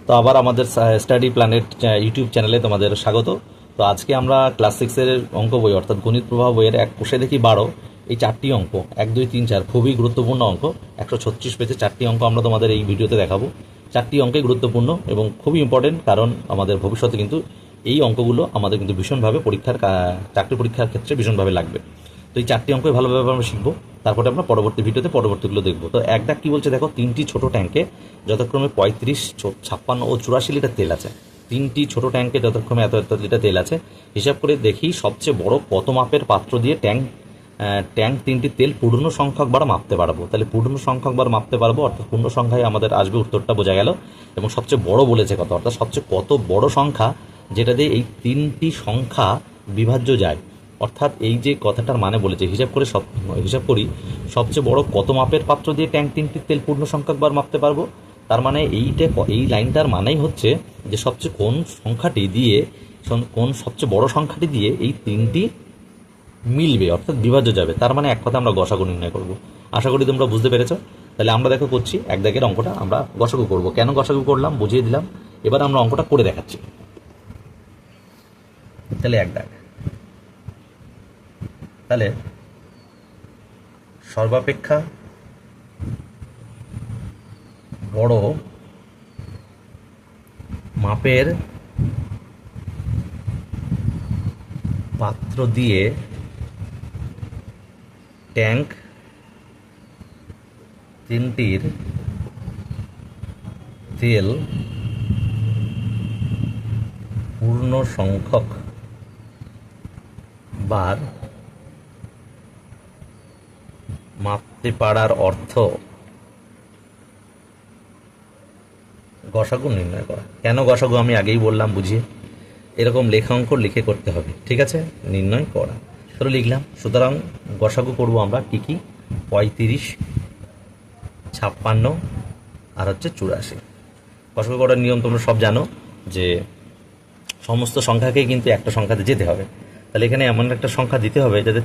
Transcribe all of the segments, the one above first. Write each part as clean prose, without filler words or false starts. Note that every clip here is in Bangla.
তো আবার আমাদের স্টাডি প্ল্যানেট ইউটিউব চ্যানেলে তোমাদের স্বাগত। তো আজকে আমরা ক্লাস 6-এর অঙ্ক বই অর্থাৎ গণিত প্রবাহ বইয়ের এক কোষে দেখি 12 এই 4টি অঙ্ক 1, 2, 3, 4 খুবই গুরুত্বপূর্ণ অঙ্ক। 136 পেজে 4টি অঙ্ক আমরা তোমাদের এই ভিডিওতে দেখাবো। 4টি অঙ্কই গুরুত্বপূর্ণ এবং খুবই ইম্পর্টেন্ট, কারণ আমাদের ভবিষ্যতে কিন্তু এই অঙ্কগুলো আমাদের কিন্তু ভীষণভাবে চাকরি পরীক্ষার ক্ষেত্রে ভীষণভাবে লাগবে। তো এই 4টি অঙ্কই ভালোভাবে আমরা শিখবো, তারপরে আমরা পরবর্তী ভিডিওতে পরবর্তীগুলো দেখবো। তো এক দাগ কী বলছে দেখো, 3টি ছোট ট্যাঙ্কে যথাক্রমে 35, 56 ও 84 লিটার তেল আছে। 3টি ছোট ট্যাঙ্কে যথাক্রমে এত এত লিটার তেল আছে। হিসাব করে দেখি সবচেয়ে বড় কত মাপের পাত্র দিয়ে ট্যাঙ্ক 3টি তেল পূর্ণ সংখ্যক বার মাপতে পারবো। তাহলে পূর্ণ সংখ্যক বার মাপতে পারবো অর্থাৎ পূর্ণ সংখ্যায় আমাদের আসবে, উত্তরটা বোঝা গেল। এবং সবচেয়ে বড় বলেছে কত, অর্থাৎ সবচেয়ে কত বড় সংখ্যা যেটা দিয়ে এই 3টি সংখ্যা বিভাজ্য যায়। অর্থাৎ এই যে কথাটার মানে বলেছে, হিসাব করি সবচেয়ে বড় কত মাপের পাত্র দিয়ে ট্যাঙ্ক 3টি তেল পূর্ণ সংখ্যক বার মাপতে পারবো। তার মানে এই লাইনটার মানেই হচ্ছে যে সবচেয়ে সবচেয়ে বড় সংখ্যাটি দিয়ে এই 3টি মিলবে অর্থাৎ বিভাজ্য যাবে। তার মানে এক কথা আমরা গসাগু নির্ণয় করব। আশা করি তোমরা বুঝতে পেরেছো। তাহলে আমরা দেখো করছি এক দাগের অঙ্কটা আমরা গসাগু করব। কেন গসাগু করলাম বুঝিয়ে দিলাম, এবার আমরা অঙ্কটা করে দেখাচ্ছি। তাহলে এক দাগ, তাহলে সর্বাপেক্ষা বড় মাপের পাত্র দিয়ে ট্যাঙ্ক 3টির তেল পূর্ণ সংখ্যক বার মাপতে পারার অর্থ গসাগু নির্ণয় করা। কেন গসাগু আমি আগেই বললাম বুঝিয়ে, এরকম লেখাঙ্ক লিখে করতে হবে, ঠিক আছে, নির্ণয় করা। ধরো লিখলাম, সুতরাং গসাগু করব আমরা কী কী, 35, 56 আর হচ্ছে 84। গসাগু করার নিয়ম তোমরা সব জানো যে সমস্ত সংখ্যাকেই কিন্তু একটা সংখ্যাতে যেতে হবে। তাহলে এখানে এমন একটা সংখ্যা দিতে হবে যাতে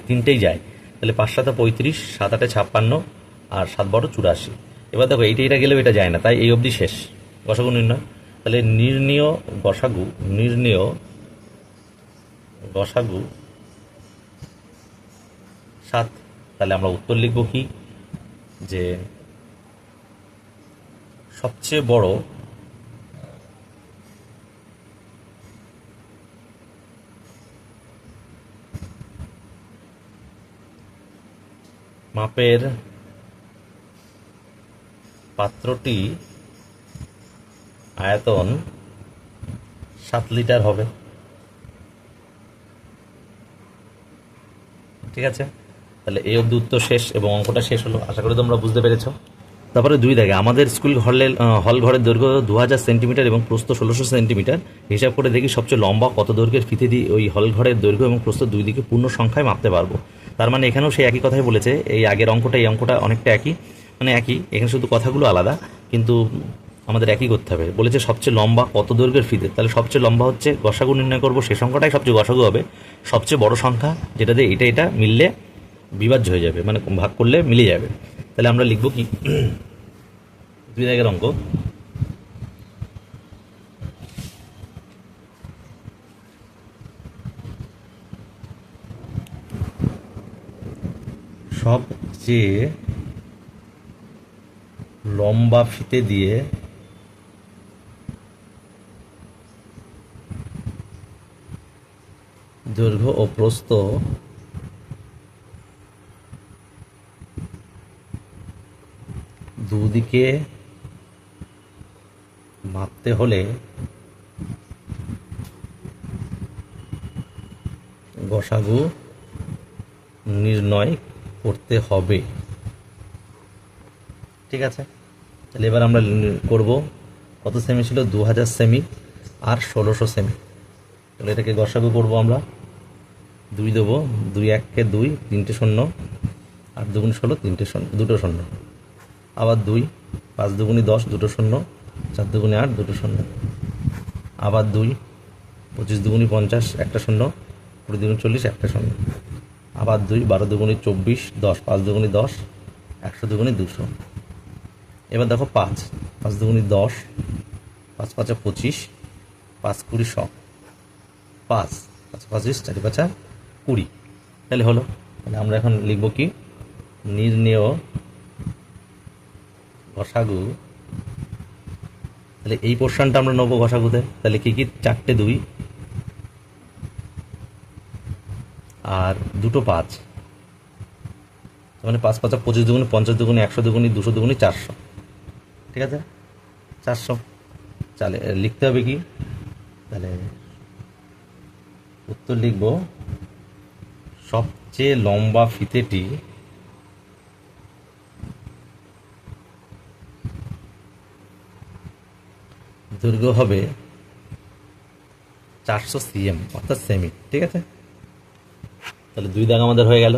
তিনটেই যায়। তাহলে 5 7 35, 7 8 56 আর 7 12 84। এবার দেখো এইটা গেলেও এটা যায় না, তাই এই অবধি শেষ গসাগু নির্ণয়। তাহলে নির্ণেয় গসাগু 7। তাহলে আমরা উত্তর লিখব কি, যে সবচেয়ে বড় মাপের পাত্রটি আয়তন 7 লিটার হবে। ঠিক আছে, তাহলে এই অবধি উত্তর শেষ এবং অঙ্কটা শেষ হলো। আশা করি তোমরা বুঝতে পেরেছো। তারপরে 2 দাগে, আমাদের স্কুল হল ঘরের দৈর্ঘ্য 2000 সেন্টিমিটার এবং প্রস্থ 1600 সেন্টিমিটার। হিসাব করে দেখি সবচেয়ে লম্বা কত দৈর্ঘ্যের ফিতে দিয়ে ওই হল ঘরের দৈর্ঘ্য এবং প্রস্থ দুই দিকে পূর্ণ সংখ্যায় মাপতে পারবো। তার মানে এখানেও সেই একই কথাই বলেছে, এই আগের এই অঙ্কটা অনেকটা একই, মানে একই, এখানে শুধু কথাগুলো আলাদা, কিন্তু আমাদের একই করতে হবে। বলেছে সবচেয়ে লম্বা কত দৈর্ঘ্যের ফিতে, তাহলে সবচেয়ে লম্বা হচ্ছে গসাগু নির্ণয় করবো, সেই সংখ্যাটাই সবচেয়ে গসাগু হবে। সবচেয়ে বড় সংখ্যা যেটা দিয়ে এটা মিললে বিভাজ্য হয়ে যাবে, মানে ভাগ করলে মিলে যাবে। তাহলে আমরা লিখব কি, 2 দাগের অঙ্ক, সবচেয়ে লম্বা ফিতে দিয়ে দৈর্ঘ্য ও প্রস্থ দুদিকে মাপতে হলে গসাগু নির্ণয় করতে হবে। ঠিক আছে, তাহলে এবার আমরা করব, কত সেমি ছিল, 2000 সেমি আর 1600 সেমি। তাহলে এটাকে গসাগু করব আমরা, 2 দেবো, 2 1 2, 3টে শূন্য, 8 2 16, 3টে শূন্য, 2টো শূন্য, আবার 2, 5 2 10, 2টো শূন্য, 4 2 8, 2টো শূন্য, আবার 2, 25 2 50, একটা শূন্য, 20 2 40, একটা শূন্য, আবার 2, 12 2 24, 10, 5 2 10, 100 2 200। এবার দেখো 5 5 2 10, 5 5 25, 5 20 100, 5 5 25, 4 5 20। তাহলে হলো। তাহলে আমরা এখন লিখব কি, নির্ণেয় গসাগু। তাহলে এই পোর্শনটা আমরা নেবো গসাগুতে। তাহলে কি কি, 4টে 2 আর 2টো 5, মানে 5 5 25 দুগুণে 50 দুগুণে 100 দুগুণে 200 দুগুণে 400। ঠিক আছে, 400। তাহলে লিখতে হবে কি, তাহলে উত্তর লিখব, সবচেয়ে লম্বা ফিতেটি দৈর্ঘ্য হবে 400 cm, অর্থাৎ সেমি। ঠিক আছে, তাহলে 2 দাগ আমাদের হয়ে গেল।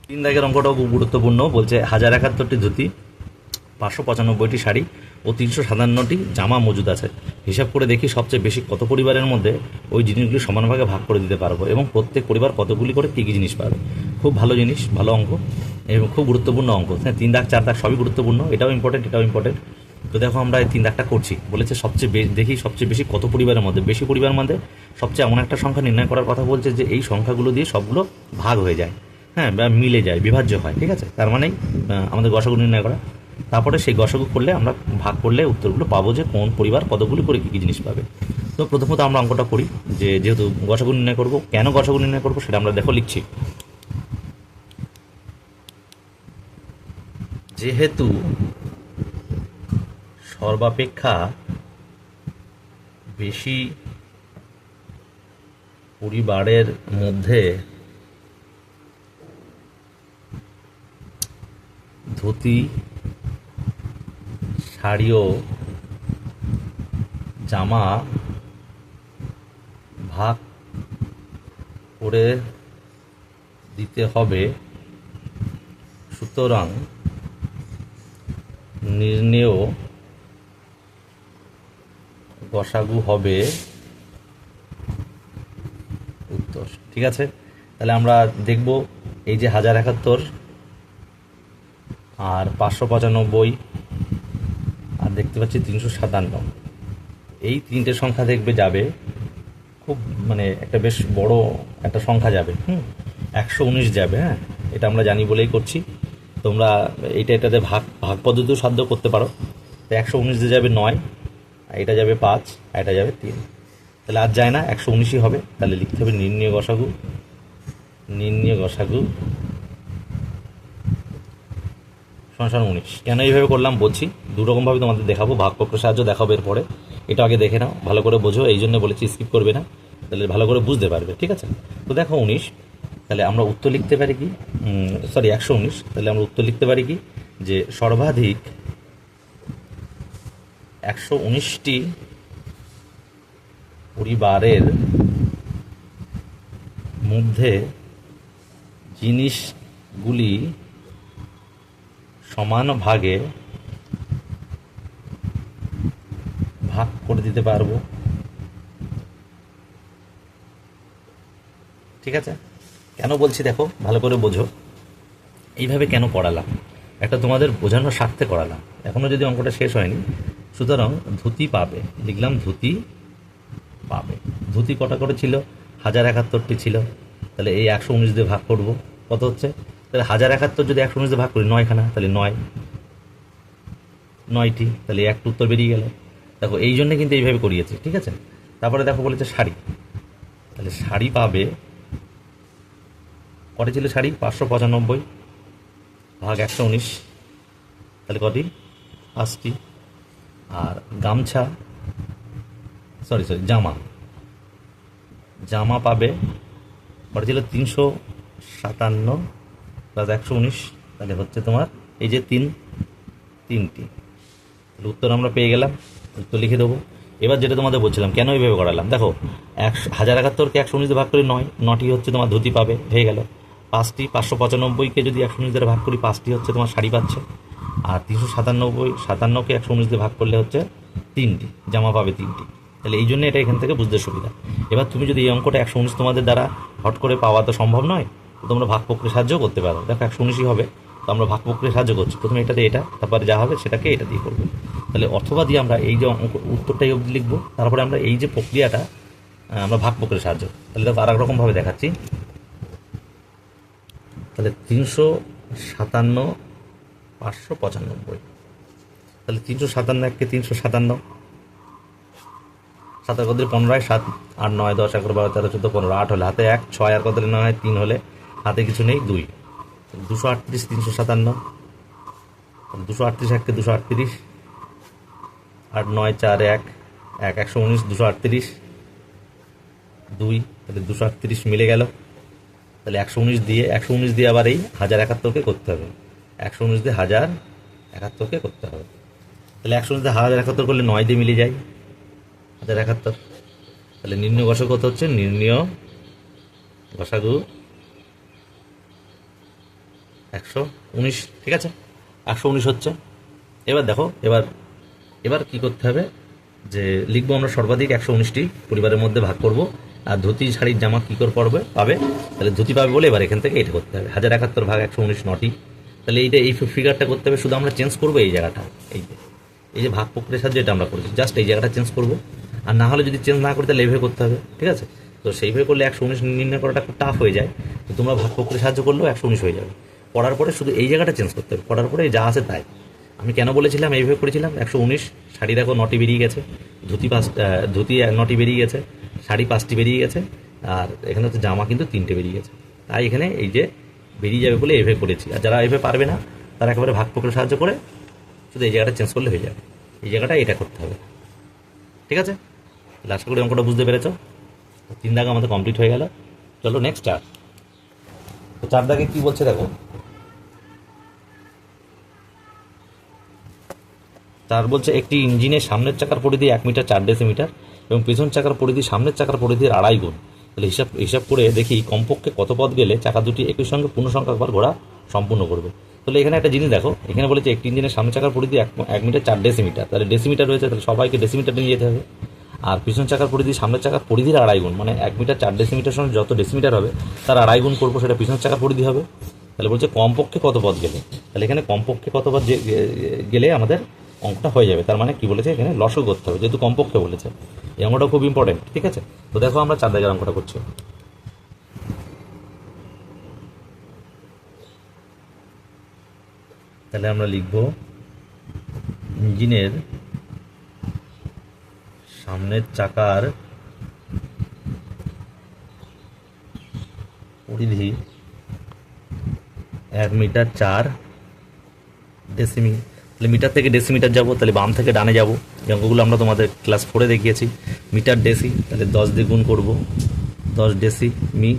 3 দাগের অঙ্কটাও খুব গুরুত্বপূর্ণ। বলছে 1071টি ধুতি, 595টি শাড়ি ও 357টি জামা মজুদ আছে। হিসাব করে দেখি সবচেয়ে বেশি কত পরিবারের মধ্যে ওই জিনিসগুলি সমানভাগে ভাগ করে দিতে পারবো এবং প্রত্যেক পরিবার কতগুলি করে কী কী জিনিস পাবে। খুব ভালো জিনিস, ভালো অঙ্ক এবং খুব গুরুত্বপূর্ণ অঙ্ক। হ্যাঁ, 3 দাগ 4 দাগ সবই গুরুত্বপূর্ণ, এটাও ইম্পর্টেন্ট, এটাও ইম্পর্টেন্ট। তো দেখো আমরা এই 3 দাগটা করছি। বলেছে সবচেয়ে দেখি সবচেয়ে বেশি কত পরিবারের মধ্যে, বেশি পরিবার মধ্যে সবচেয়ে এমন একটা সংখ্যা নির্ণয় করার কথা বলছে যে এই সংখ্যাগুলো দিয়ে সবগুলো ভাগ হয়ে যায়, হ্যাঁ, বা মিলে যায়, বিভাজ্য হয়। ঠিক আছে, তার মানেই আমাদের গসাগু নির্ণয় করা। তারপরে সেই গসাগু করলে আমরা ভাগ করলে উত্তরগুলো পাবো যে কোন পরিবার কতগুলি করে কী কী জিনিস পাবে। তো প্রথমত আমরা অঙ্কটা করি, যে যেহেতু গসাগু নির্ণয় করবো, কেন গসাগু নির্ণয় করবো সেটা আমরা দেখো লিখছি। যেহেতু সর্বাপেক্ষা বেশি পরিবারের মধ্যে ধুতি, শাড়ি ও জামা ভাগ করে দিতে হবে, সুতরাং নির্ণেয় গসাগু হবে উত্তর। ঠিক আছে, তাহলে আমরা দেখব এই যে 1071 আর 595 আর দেখতে পাচ্ছি 357, এই 3টে সংখ্যা দেখবে যাবে খুব, মানে একটা বেশ বড় একটা সংখ্যা যাবে। 119 যাবে। হ্যাঁ, এটা আমরা জানি বলেই করছি। তোমরা এটাতে ভাগ পদ্ধতিও সাধ্য করতে পারো। তো 119 দিয়ে যাবে 9, এটা যাবে 5, আর এটা যাবে 3। তাহলে আর যায় না, 119ই হবে। তাহলে লিখতে হবে নির্ণেয় গসাগু। নির্ণেয় গসাগু সমান 19। কেন এইভাবে করলাম বলছি, দুরকমভাবে তোমাদের দেখাবো, ভাগ প্রক্রিয়ার সাহায্য দেখাবো এরপরে। এটা আগে দেখে নাও, ভালো করে বোঝো, এই জন্য বলেছি স্কিপ করবে না, তাহলে ভালো করে বুঝতে পারবে। ঠিক আছে, তো দেখো 19, তাহলে আমরা উত্তর লিখতে পারি কি, 119। তাহলে আমরা উত্তর লিখতে পারি কি, যে সর্বাধিক 119টি পরিবারের মধ্যে জিনিসগুলি সমান ভাগে ভাগ করে দিতে পারবো। ঠিক আছে, কেন বলছি দেখো, ভালো করে বোঝো। এইভাবে কেন করালাম, একটা তোমাদের বোঝানোর স্বার্থে করালাম, এখনও যদি অঙ্কটা শেষ হয়নি। সুতরাং ধুতি পাবে, লিখলাম ধুতি পাবে। ধুতি কটা করে ছিল, 1071টি ছিল। তাহলে এই 119 দিয়ে ভাগ করবো, কত হচ্ছে, তাহলে 1071 যদি 119 দিয়ে ভাগ করি 9খানা, তাহলে 9টি, তাহলে একটা উত্তর বেরিয়ে গেল। দেখো এই জন্যে কিন্তু এইভাবে করিয়েছে। ঠিক আছে, তারপরে দেখো বলেছে শাড়ি। তাহলে শাড়ি পাবে, কটা ছিল শাড়ি, 595 ভাগ 119, তাহলে কটি, 5টি। আর গামছা, সরি জামা পাবে, কটা ছিল, 357 প্লাস 119, তাহলে হচ্ছে তোমার এই যে 3টি। তাহলে উত্তর আমরা পেয়ে গেলাম, উত্তর লিখে দেবো। এবার যেটা তোমাদের বলছিলাম কেন এইভাবে করালাম, দেখো 1071কে 119 দিয়ে ভাগ করি 9টি হচ্ছে তোমার ধুতি পাবে, হয়ে গেল। 5টি, 595কে যদি 119 দিয়ে ভাগ করি 5টি হচ্ছে তোমার শাড়ি পাচ্ছে। আর 357কে 119 দিয়ে ভাগ করলে হচ্ছে 3টি, জামা পাবে 3টি। তাহলে এই জন্য এটা এখান থেকে বুঝতে সুবিধা। এবার তুমি যদি এই অঙ্কটা 119 তোমাদের দ্বারা হট করে পাওয়া তো সম্ভব নয়, তো তোমরা ভাগ প্রক্রিয়ার সাহায্যও করতে পারো। দেখো 119ই হবে, তো আমরা ভাগ প্রক্রিয়া সাহায্য করছি, প্রথমে এটা দিয়ে এটা, তারপরে যা হবে সেটাকে এটা দিয়ে করবো। তাহলে অথবা দিয়ে আমরা এই যে উত্তরটাই অবধি লিখবো, তারপরে আমরা এই যে প্রক্রিয়াটা আমরা ভাগ প্রক্রিয়া সাহায্য। তাহলে দেখো আর এক রকমভাবে দেখাচ্ছি। তাহলে 357 595, তাহলে 357 1 কে 357, 7 কত 15, 7 8 9 10 11 12 13 14 15, 8 হলে হাতে 1, 6 আর কত 9 হয় 3 হলে হাতে কিছু নেই 2, 238 357, 238 1 কে 238, 8 9 4 1 1 119, 238 2, তাহলে 238 মিলে গেল। তাহলে 119 দিয়ে আবার এই 1071কে করতে হবে, 119 দিয়ে 1071কে করতে হবে। তাহলে 119 দিয়ে 1071 করলে 9 দিয়ে মিলে যায় 1071। তাহলে নির্ণয় গসাগু কত হচ্ছে, নির্ণয় গসাগু 119, ঠিক আছে 119 হচ্ছে। এবার দেখো এবার কি করতে হবে, যে লিখবো আমরা সর্বাধিক 119টি পরিবারের মধ্যে ভাগ করব, আর ধুতি শাড়ির জামা কী করে পাবে, তাহলে ধুতি পাবে বলে এবার এখান থেকে এটা করতে হবে 1071 ভাগ 119 9টি। তাহলে এই ফিগারটা করতে হবে, শুধু আমরা চেঞ্জ করবো এই জায়গাটা, এই যে ভাগ প্রক্রিয়ার সাহায্যে এটা আমরা করেছি, জাস্ট এই জায়গাটা চেঞ্জ করবো। আর না হলে যদি চেঞ্জ না করি তাহলে এইভাবে করতে হবে, ঠিক আছে। তো সেইভাবে করলে 119 নির্ণয় করাটা খুব টাফ হয়ে যায়। তো তোমরা ভাগ প্রক্রিয়ার সাহায্য করলেও 119 হয়ে যাবে। পড়ার পরে শুধু এই জায়গাটা চেঞ্জ করতে হবে, পড়ার পরে যা আছে তাই। আমি কেন বলেছিলাম এইভাবে করেছিলাম, 119, শাড়ি দেখো 9টি বেরিয়ে গেছে, ধুতি 9টি বেরিয়ে গেছে, শাড়ি 5টি বেরিয়ে গেছে, আর এখানে হচ্ছে জামা কিন্তু 3টে বেরিয়ে গেছে। তাই এখানে এই যে বেরিয়ে যাবে বলে এইভাবে করেছি। আর যারা এইভাবে পারবে না তারা একেবারে ভাগ প্রক্রিয়ার সাহায্য করে শুধু এই জায়গাটা চেঞ্জ করলে হয়ে যাবে, এই জায়গাটা এটা করতে হবে, ঠিক আছে। আশা করি অঙ্কটা বুঝতে পেরেছ। 3 দাগ আমাদের কমপ্লিট হয়ে গেল। চলো নেক্সট 4। তো 4 দাগে কী বলছে দেখো, 4 বলছে একটি ইঞ্জিনের সামনের চাকার পরিধি 1 মিটার 4 ডেসিমিটার এবং পেছন চাকার পরিধি সামনের চাকার পরিধির 2.5 গুণ। তাহলে হিসাব করে দেখি কমপক্ষে কত পথ গেলে চাকা দুটি একই সঙ্গে পূর্ণ সংখ্যকবার ঘোরা সম্পূর্ণ করবে। তাহলে এখানে একটা জিনিস দেখো, এখানে বলেছে একটি ইঞ্জিনের সামনের চাকার পরিধি 1 মিটার 4 ডেসিমিটার, তাহলে ডেসিমিটার রয়েছে, তাহলে সবাইকে ডেসিমিটার নিয়ে যেতে হবে। আর পিছন চাকার পরিধি সামনের চাকার পরিধির 2.5 গুণ, মানে 1 মিটার 4 ডেসিমিটার সঙ্গে যত ডেসিমিটার হবে তার 2.5 গুণ করবো, সেটা পিছন চাকার পরিধি হবে। তাহলে বলছে কমপক্ষে কত পথ গেলে, তাহলে এখানে কমপক্ষে কত পথ গেলে আমাদের অঙ্কটা হয়ে যাবে। তার মানে কি বলেছে, এখানে লসও করতে হবে, যেহেতু কমপক্ষে বলেছে। এই অঙ্কটা খুব ইম্পর্টেন্ট, ঠিক আছে। তো দেখো আমরা 4 দাগের অঙ্কটা করছি। তাহলে আমরা লিখব ইঞ্জিনের সামনের চাকার পরিধি 1 মিটার 4 ডেসিমি। তাহলে মিটার থেকে ডেসিমিটার যাব, তাহলে বাম থেকে ডানে যাব। এই অঙ্কগুলো আমরা তোমাদের ক্লাস 4-এ দেখিয়েছি। মিটার ডেসি, তাহলে 10 দিয়ে গুণ করবো, 10 ডেসিমি,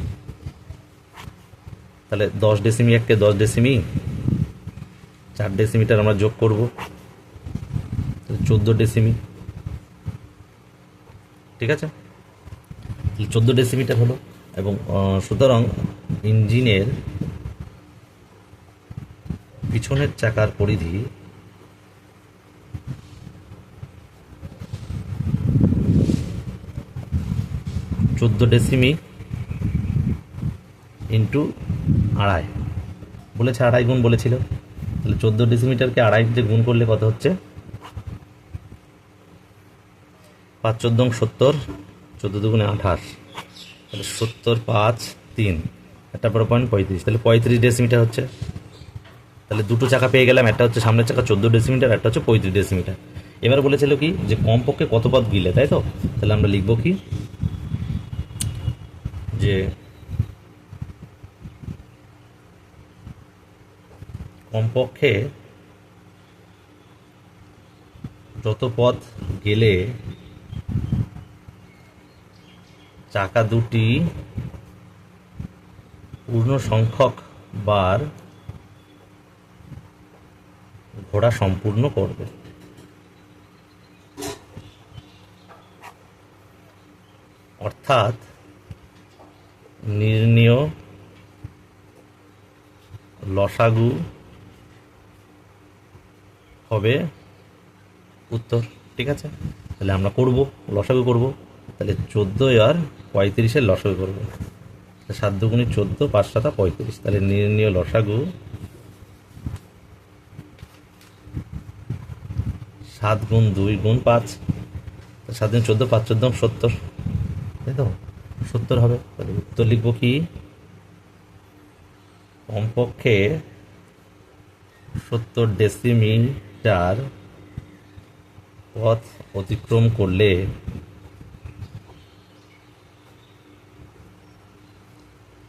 তাহলে 10 ডেসিমি 1 কে 10 ডেসিমি, 4 ডেসিমিটার আমরা যোগ করব, 14 ডেসিমি, ঠিক আছে। 14 ডেসিমিটার হলো। এবং সুতরাং ইঞ্জিনের পিছনের চাকার পরিধি 14 ডেসিমি ইন্টু 2.5 বলেছে, 2.5 গুণ বলেছিল। তাহলে 14 ডেসিমিটারকে 2.5 দিয়ে গুণ করলে কত হচ্ছে, 5 14 70, 14 দুগুণে 28, তাহলে 70 5 3, একটা বড় পয়েন্ট 35, তাহলে 35 ডেসিমিটার হচ্ছে। তাহলে দুটো চাকা পেয়ে গেলাম, একটা হচ্ছে সামনের চাকা 14 ডেসিমিটার, একটা হচ্ছে 35 ডেসিমিটার। এবার বলেছিল কি যে কমপক্ষে কত পথ গিলে, তাই তো। তাহলে আমরা লিখব কি, যে কমপক্ষে যত পথ গেলে চাকা দুটি পূর্ণ সংখ্যক বার ঘোড়া সম্পূর্ণ করবে। অর্থাৎ নির্ণীয় লসাগু হবে উত্তর, ঠিক আছে। তাহলে আমরা করব লসাগু করব, তাহলে 14 আর 35-এর লসাগু করবো। 7 দুগুণে 14, 5 7 35, তাহলে নির্ণীয় লসাগু 7 গুণ 2 গুণ 5, 7 গুণ 14, 5 14 70, তাই তো 70 হবে। তাহলে উত্তর লিখবো কি, কমপক্ষে 70 ডেসিমিটার পথ অতিক্রম করলে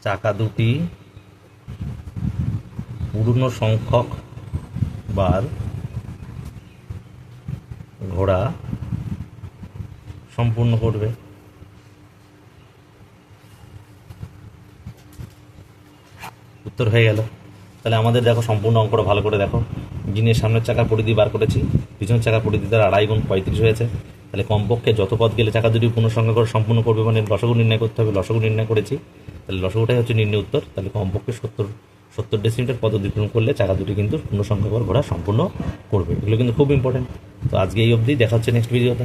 চাকা দুটি পূর্ণ সংখ্যক বার ঘোড়া সম্পূর্ণ করবে। উত্তর হয়ে গেল। তাহলে আমাদের দেখো সম্পূর্ণ অঙ্কটা ভালো করে দেখো, ইঞ্জিনের সামনের চাকার পরিধি বার করেছি, পিছনের চাকার পরিধি তার 2.5 গুণ 35 হয়েছে। তাহলে কমপক্ষে যত পথ গেলে চাকা দুটি পূর্ণসংখ্যা করে সম্পূর্ণ করবে, মানে লসাগু নির্ণয় করতে হবে। লসাগু নির্ণয় করেছি, তাহলে লসাগুটাই হচ্ছে নির্ণয় উত্তর। তাহলে কমপক্ষে 70 ডেসিমিটার পথ অতিক্রম করলে চাকা দুটি কিন্তু পূর্ণসংখ্যা করে ঘোরা সম্পূর্ণ করবে। এগুলো কিন্তু খুব ইম্পর্টেন্ট। তো আজকে এই অবধি, দেখা হচ্ছে নেক্সট ভিডিওতে।